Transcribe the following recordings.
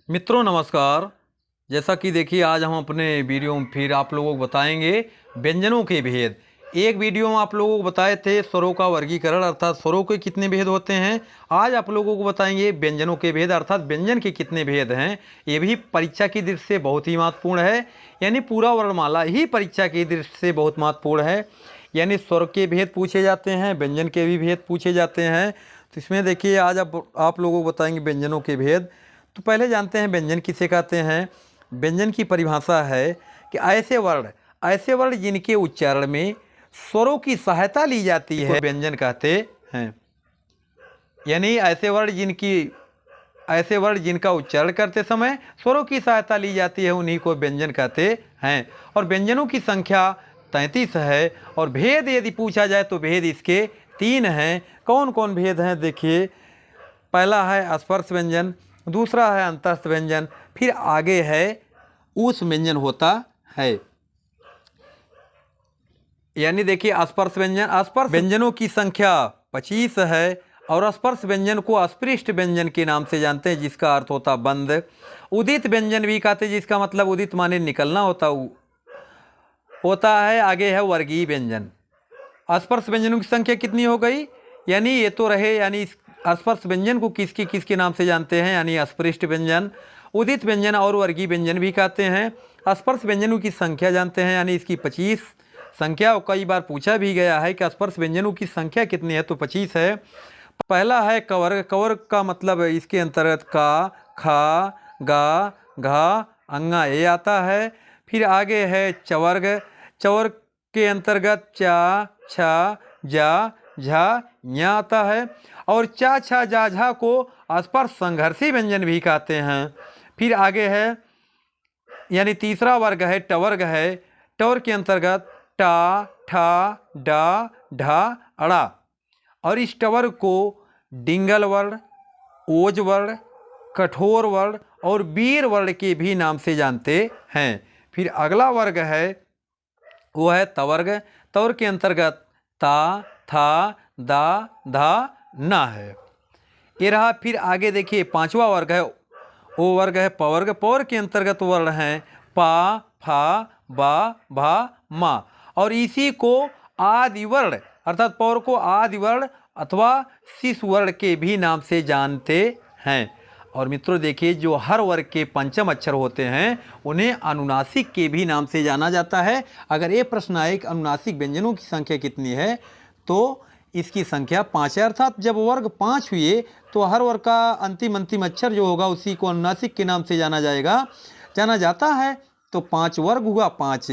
मित्रों नमस्कार। जैसा कि देखिए आज हम अपने वीडियो में फिर आप लोगों को बताएंगे व्यंजनों के भेद। एक वीडियो में आप लोगों को बताए थे स्वरों का वर्गीकरण अर्थात स्वरों के कितने भेद होते हैं। आज आप लोगों को बताएंगे व्यंजनों के भेद अर्थात व्यंजन के कितने भेद हैं। ये भी परीक्षा की दृष्टि से बहुत ही महत्वपूर्ण है, यानी पूरा वर्णमाला ही परीक्षा की दृष्टि से बहुत महत्वपूर्ण है। यानी स्वर के भेद पूछे जाते हैं, व्यंजन के भी भेद पूछे जाते हैं। तो इसमें देखिए आज आप लोगों को बताएंगे व्यंजनों के भेद। तो पहले जानते हैं व्यंजन किसे कहते हैं। व्यंजन की परिभाषा है कि ऐसे वर्ण जिनके उच्चारण में स्वरों की सहायता ली जाती है व्यंजन कहते हैं। यानी ऐसे वर्ण जिनका उच्चारण करते समय स्वरों की सहायता ली जाती है उन्हीं को व्यंजन कहते हैं। और व्यंजनों की संख्या 33 है। और भेद यदि पूछा जाए तो भेद इसके 3 हैं। कौन कौन भेद हैं देखिए। पहला है स्पर्श व्यंजन, दूसरा है अंतस्थ व्यंजन, फिर आगे है ऊष् व्यंजन होता है। यानी देखिए स्पर्श व्यंजनों की संख्या 25 है। और स्पर्श व्यंजन को अस्पृष्ट व्यंजन के नाम से जानते हैं जिसका अर्थ होता बंद। उदित व्यंजन भी कहते हैं जिसका मतलब उदित माने निकलना होता है। आगे है वर्गीय व्यंजन। स्पर्श व्यंजनों की संख्या कितनी हो गई, यानी ये तो रहे, यानी स्पर्श व्यंजन को किसके नाम से जानते हैं, यानी अस्पृष्ट व्यंजन, उदित व्यंजन और वर्गीय व्यंजन भी कहते हैं। स्पर्श व्यंजनों की संख्या जानते हैं, यानी इसकी 25 संख्या। कई बार पूछा भी गया है कि स्पर्श व्यंजनों की संख्या कितनी है, तो 25 है। पहला है कवर्ग। कवर्ग का मतलब इसके अंतर्गत का, खा, गा, घा, अंगा ये आता है। फिर आगे है चवर्ग। चवर्ग के अंतर्गत चा, छा, जा, झा, ञा आता है। और चा, छा, जा, झा को स्पर्श संघर्षी व्यंजन भी कहते हैं। फिर आगे है यानी तीसरा वर्ग है टवर्ग है। टवर के अंतर्गत टा, ठा, डा, ढा, अड़ा। और इस टवर्ग को डिंगल वर्ण, ओज वर्ण, कठोर वर्ण और वीर वर्ण के भी नाम से जानते हैं। फिर अगला वर्ग है वो है तवर्ग। तवर्ग के अंतर्गत ता, था, दा, धा, ना है। ये रहा। फिर आगे देखिए पांचवा वर्ग है वो वर्ग है पवर्ग। पवर्ग के अंतर्गत वर्ण हैं पा, फा, बा, भा, मा। और इसी को आदि वर्ण अर्थात पवर्ग को आदि वर्ण अथवा शिशु वर्ण के भी नाम से जानते हैं। और मित्रों देखिए जो हर वर्ग के पंचम अक्षर होते हैं उन्हें अनुनासिक के भी नाम से जाना जाता है। अगर ये प्रश्न आए कि अनुनासिक व्यंजनों की संख्या कितनी है तो इसकी संख्या 5 है। अर्थात जब वर्ग 5 हुए तो हर वर्ग का अंतिम अक्षर जो होगा उसी को अनुनासिक के नाम से जाना जाता है। तो 5 वर्ग हुआ, 5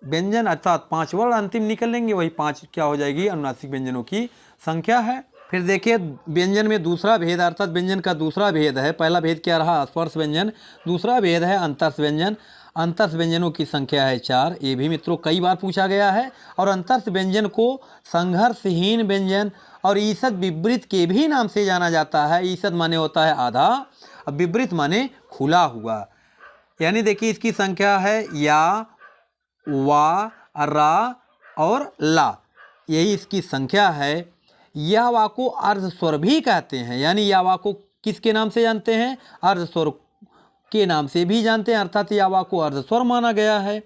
व्यंजन अर्थात 5 वर्ण अंतिम निकलेंगे, वही 5 क्या हो जाएगी अनुनासिक व्यंजनों की संख्या है। फिर देखिए व्यंजन में दूसरा भेद अर्थात व्यंजन का दूसरा भेद है। पहला भेद क्या रहा स्पर्श व्यंजन, दूसरा भेद है अंतस्थ व्यंजन। अंतस्थ व्यंजनों की संख्या है 4। ये भी मित्रों कई बार पूछा गया है। और अंतस्थ व्यंजन को संघर्षहीन व्यंजन और ईसद विवृत के भी नाम से जाना जाता है। ईसद माने होता है आधा और विवृत माने खुला हुआ। यानी देखिए इसकी संख्या है या, वा, रा और ला, यही इसकी संख्या है। यावा को अर्ध स्वर भी कहते हैं। यानी यावा को किसके नाम से जानते हैं, अर्ध स्वर के नाम से भी जानते हैं, अर्थात यावा को अर्ध स्वर माना गया है।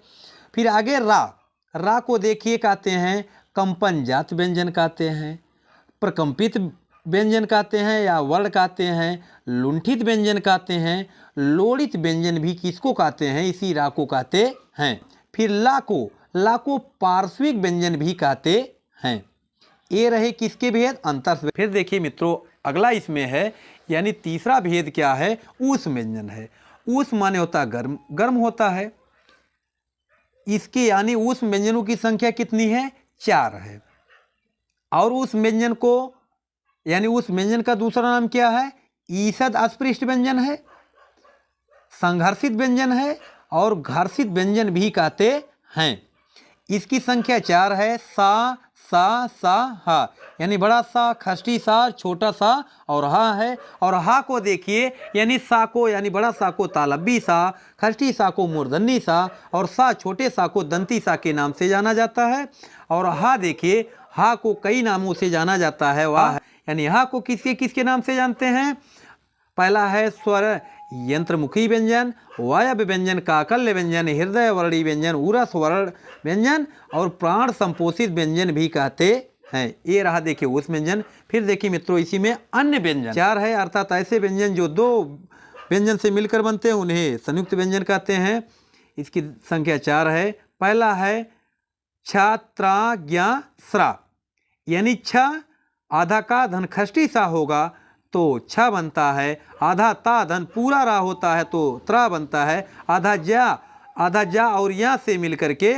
फिर आगे रा को देखिए कहते हैं कंपन जात व्यंजन कहते हैं, प्रकंपित व्यंजन कहते हैं या वर्ण कहते हैं, लुंठित व्यंजन कहते हैं, लोड़ित व्यंजन भी किसको कहते हैं, इसी रा को कहते हैं। फिर ला को पार्श्विक व्यंजन भी कहते हैं। ये रहे किसके भेद, अंतस्थ। फिर देखिए मित्रों अगला इसमें है यानी तीसरा भेद क्या है, ऊष्म व्यंजन है। ऊष्म माने होता है गर्म होता है। इसके यानी ऊष्म व्यंजनों की संख्या कितनी है, 4 है। और उस व्यंजन को यानी उस व्यंजन का दूसरा नाम क्या है, ईसद अस्पृष्ट व्यंजन है, संघर्षित व्यंजन है और घर्षित व्यंजन भी कहते हैं। इसकी संख्या 4 है। सा, हा, यानी बड़ा सा, खष्टी सा, छोटा सा और हा है। और हा को देखिए यानी सा को यानी बड़ा सा को तालब्बी सा, खष्टी सा को मूर्धन्य सा और सा छोटे सा को दंती सा के नाम से जाना जाता है। और हा देखिए हा को कई नामों से जाना जाता है। वाह यानी हा को किसके नाम से जानते हैं। पहला है स्वर यंत्रमुखी व्यंजन, वायव्य व्यंजन, काकल्य व्यंजन, हृदय वर्णी व्यंजन, उरस वर्ण व्यंजन और प्राण संपोषित व्यंजन भी कहते हैं। ये रहा देखिए उस व्यंजन। फिर देखिए मित्रों इसी में अन्य व्यंजन 4 है, अर्थात ऐसे व्यंजन जो 2 व्यंजन से मिलकर बनते हैं उन्हें संयुक्त व्यंजन कहते हैं। इसकी संख्या 4 है। पहला है छ त्रा ज्ञा स्रा, यानी छ आधा का धन खष्टी सा होगा तो छ बनता है, आधा ता धन पूरा रा होता है तो त्रा बनता है, आधा जा और या से मिलकर के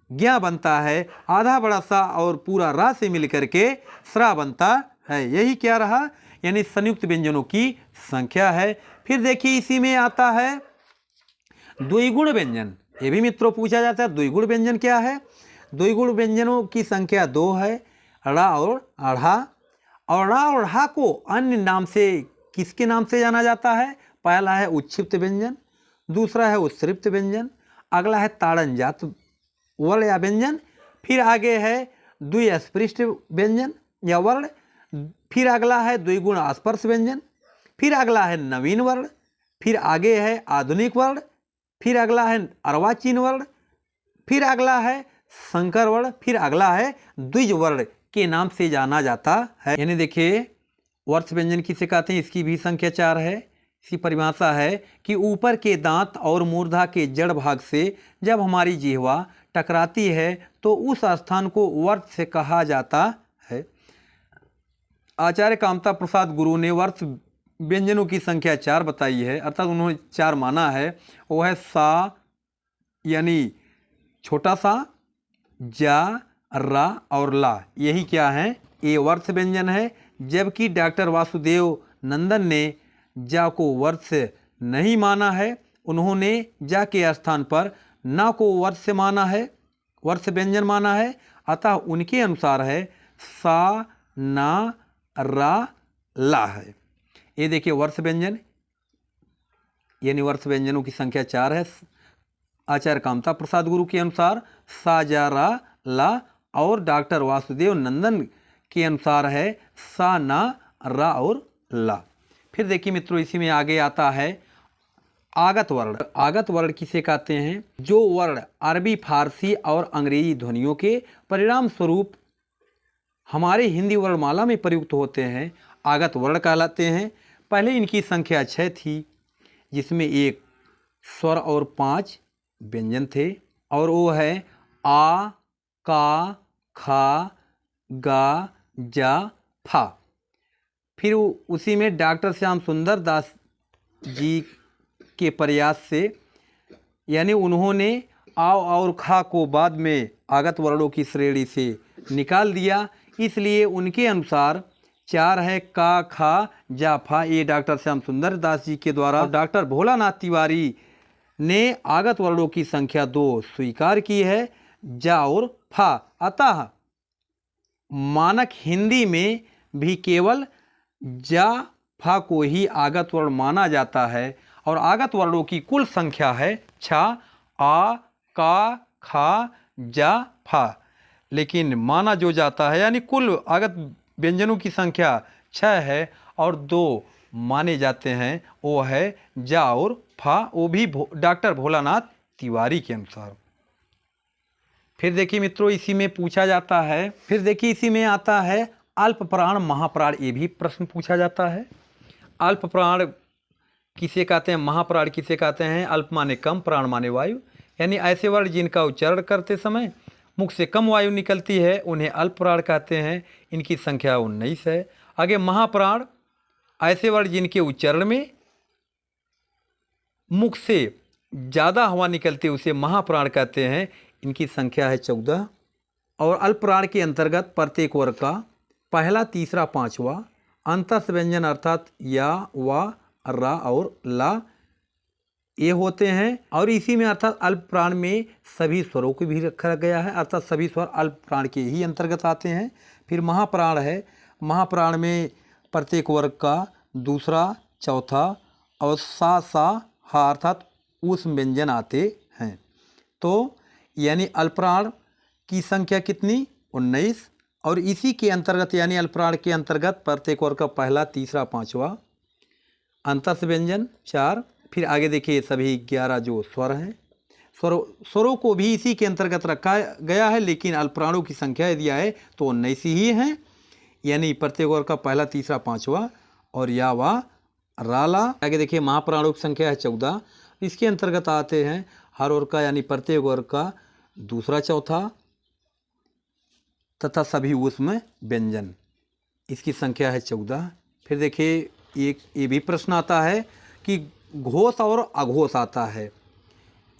ज्ञा बनता है, आधा बड़ा सा और पूरा रा से मिलकर के स्रा बनता है। यही क्या रहा, यानी संयुक्त व्यंजनों की संख्या है। फिर देखिए इसी में आता है द्विगुण व्यंजन। ये भी मित्रों पूछा जाता है द्विगुण व्यंजन क्या है। द्विगुण व्यंजनों की संख्या 2 है, ड़ा और आढ़ा। और ड़ा और ढ़ा को अन्य नाम से किसके नाम से जाना जाता है। पहला है उच्छिप्त व्यंजन, दूसरा है उत्सृप्त व्यंजन, अगला है ताड़नजात वर्ण या व्यंजन, फिर आगे है द्विस्पृष्ट व्यंजन या वर्ण, फिर अगला है द्विगुण स्पर्श व्यंजन, फिर अगला है नवीन वर्ण, फिर आगे है आधुनिक वर्ण, फिर अगला है अर्वाचीन वर्ण, फिर अगला है संकर वर्ण, फिर अगला है द्विज वर्ण के नाम से जाना जाता है। यानी देखिए वर्ष व्यंजन किसे कहते हैं, इसकी भी संख्या 4 है। इसकी परिभाषा है कि ऊपर के दांत और मूर्धा के जड़ भाग से जब हमारी जिह्वा टकराती है तो उस स्थान को वर्ष से कहा जाता है। आचार्य कामता प्रसाद गुरु ने वर्ष व्यंजनों की संख्या 4 बताई है, अर्थात उन्होंने 4 माना है। वो है सा यानी छोटा सा, जा, रा और ला, यही क्या है, ये वर्ष व्यंजन है। जबकि डॉक्टर वासुदेव नंदन ने जा को वर्ष नहीं माना है, उन्होंने जा के स्थान पर ना को वर्ष माना है, वर्ष व्यंजन माना है। अतः उनके अनुसार है सा, ना, रा, ला है। ये देखिए वर्ष व्यंजन, यानी वर्ष व्यंजनों की संख्या 4 है। आचार्य कामता प्रसाद गुरु के अनुसार सा, जा, रा, ला और डॉक्टर वासुदेव नंदन के अनुसार है सा, ना, रा और ला। फिर देखिए मित्रों इसी में आगे आता है आगत वर्ण। आगत वर्ण किसे कहते हैं, जो वर्ण अरबी, फारसी और अंग्रेजी ध्वनियों के परिणाम स्वरूप हमारे हिंदी वर्णमाला में प्रयुक्त होते हैं, आगत वर्ण कहलाते हैं। पहले इनकी संख्या 6 थी, जिसमें 1 स्वर और 5 व्यंजन थे, और वो है आ, का, खा, गा, जा, फा। फिर उसी में डॉक्टर श्याम सुंदर दास जी के प्रयास से, यानी उन्होंने आ और खा को बाद में आगत वर्णों की श्रेणी से निकाल दिया, इसलिए उनके अनुसार 4 है का, खा, जा, फा। ये डॉक्टर श्याम सुंदर दास जी के द्वारा डॉक्टर भोलानाथ तिवारी ने आगत वर्णों की संख्या 2 स्वीकार की है, जा और फा। अतः मानक हिंदी में भी केवल जा, फा को ही आगत वर्ण माना जाता है, और आगत वर्णों की कुल संख्या है 6, आ, का, खा, जा, फा। लेकिन माना जो जाता है, यानी कुल आगत व्यंजनों की संख्या 6 है और 2 माने जाते हैं, वो है जा और फा, वो भी डॉक्टर भोलानाथ तिवारी के अनुसार। फिर देखिए मित्रों इसी में पूछा जाता है, फिर देखिए इसी में आता है अल्प प्राण, महाप्राण। ये भी प्रश्न पूछा जाता है। अल्प प्राण किसे कहते हैं, महाप्राण किसे कहते हैं। अल्प माने कम, प्राण माने वायु, यानी ऐसे वर्ण जिनका उच्चारण करते समय मुख से कम वायु निकलती है उन्हें अल्प प्राण कहते हैं। इनकी संख्या 19 है। आगे महाप्राण, ऐसे वर्ण जिनके उच्चारण में मुख से ज़्यादा हवा निकलती है उसे महाप्राण कहते हैं। इनकी संख्या है 14। और अल्प प्राण के अंतर्गत प्रत्येक वर्ग का पहला, तीसरा, पांचवा अंतस व्यंजन अर्थात या, वा, रा और ला ये होते हैं। और इसी में अर्थात अल्प प्राण में सभी स्वरों को भी रखा गया है, अर्थात सभी स्वर अल्प प्राण के ही अंतर्गत आते हैं। फिर महाप्राण है, महाप्राण में प्रत्येक वर्ग का दूसरा, चौथा और सा, हा अर्थात उस व्यंजन आते हैं। तो यानी अल्पप्राण की संख्या कितनी, 19। और इसी के अंतर्गत यानी अल्पप्राण के अंतर्गत प्रत्येक वर्ग का पहला, तीसरा, पांचवा अंतस्थ व्यंजन 4। फिर आगे देखिए सभी 11 जो स्वर हैं, स्वरों को भी इसी के अंतर्गत रखा गया है, लेकिन अल्पप्राणों की संख्या यदि आए तो 19 ही हैं, यानी प्रत्येक वर्ग का पहला, तीसरा, पांचवा और या वा राला। आगे देखिए महाप्राणों की संख्या है 14। इसके अंतर्गत आते हैं हर वर्ग का यानी प्रत्येक वर्ग का दूसरा, चौथा तथा सभी उसमें व्यंजन, इसकी संख्या है 14। फिर देखिए एक ये भी प्रश्न आता है कि घोष और अघोष आता है,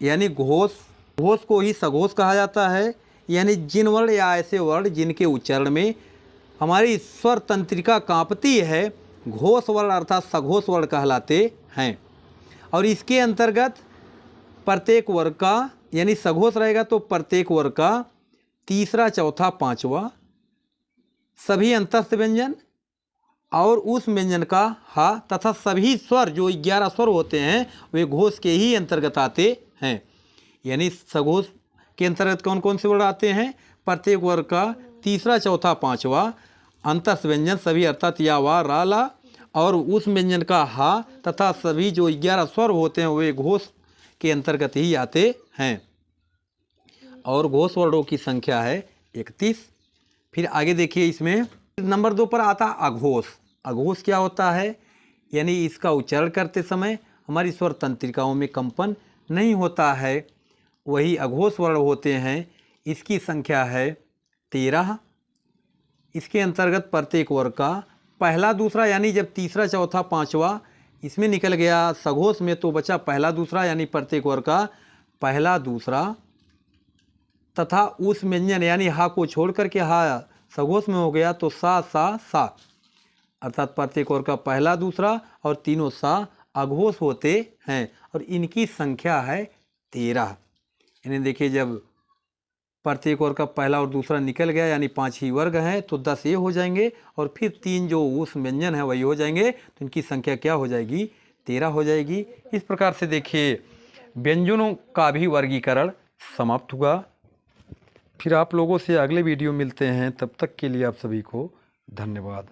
यानी घोष को ही सघोष कहा जाता है, यानी जिन वर्ण या ऐसे वर्ण जिनके उच्चारण में हमारी स्वर तंत्रिका कांपती है, घोष वर्ण अर्थात सघोष वर्ण कहलाते हैं। और इसके अंतर्गत प्रत्येक वर्ग का, यानी सघोष रहेगा तो प्रत्येक वर्ग का तीसरा, चौथा, पांचवा सभी अंतस्थ व्यंजन और उस व्यंजन का हा तथा सभी स्वर जो 11 स्वर होते हैं वे घोष के ही अंतर्गत आते हैं। यानी सघोष के अंतर्गत कौन कौन से वर्ण आते हैं? प्रत्येक वर्ग का तीसरा, चौथा, पांचवा अंतस्थ व्यंजन सभी अर्थात या वा रा ला, और उस व्यंजन का हा तथा सभी जो 11 स्वर होते हैं वे घोष के अंतर्गत ही आते हैं। और घोष वर्णों की संख्या है 31। फिर आगे देखिए इसमें नंबर 2 पर आता अघोष। अघोष क्या होता है? यानी इसका उच्चारण करते समय हमारी स्वर तंत्रिकाओं में कंपन नहीं होता है, वही अघोष वर्ण होते हैं। इसकी संख्या है 13। इसके अंतर्गत प्रत्येक वर्ग का पहला, दूसरा, यानी जब तीसरा, चौथा, पांचवा इसमें निकल गया सघोष में तो बचा पहला, दूसरा, यानी प्रत्येक वर्ग का पहला, दूसरा तथा उस व्यंजन यानी हा को छोड़ करके हा सघोष में हो गया तो सा, सा, सा अर्थात प्रत्येक वर्ग का पहला, दूसरा और तीनों सा अघोष होते हैं और इनकी संख्या है 13। यानी देखिए जब प्रत्येक वर्ग का पहला और दूसरा निकल गया यानी 5 ही वर्ग हैं तो 10 ये हो जाएंगे और फिर 3 जो उस व्यंजन है वही हो जाएंगे, तो इनकी संख्या क्या हो जाएगी? 13 हो जाएगी। इस प्रकार से देखिए व्यंजनों का भी वर्गीकरण समाप्त हुआ। फिर आप लोगों से अगले वीडियो मिलते हैं, तब तक के लिए आप सभी को धन्यवाद।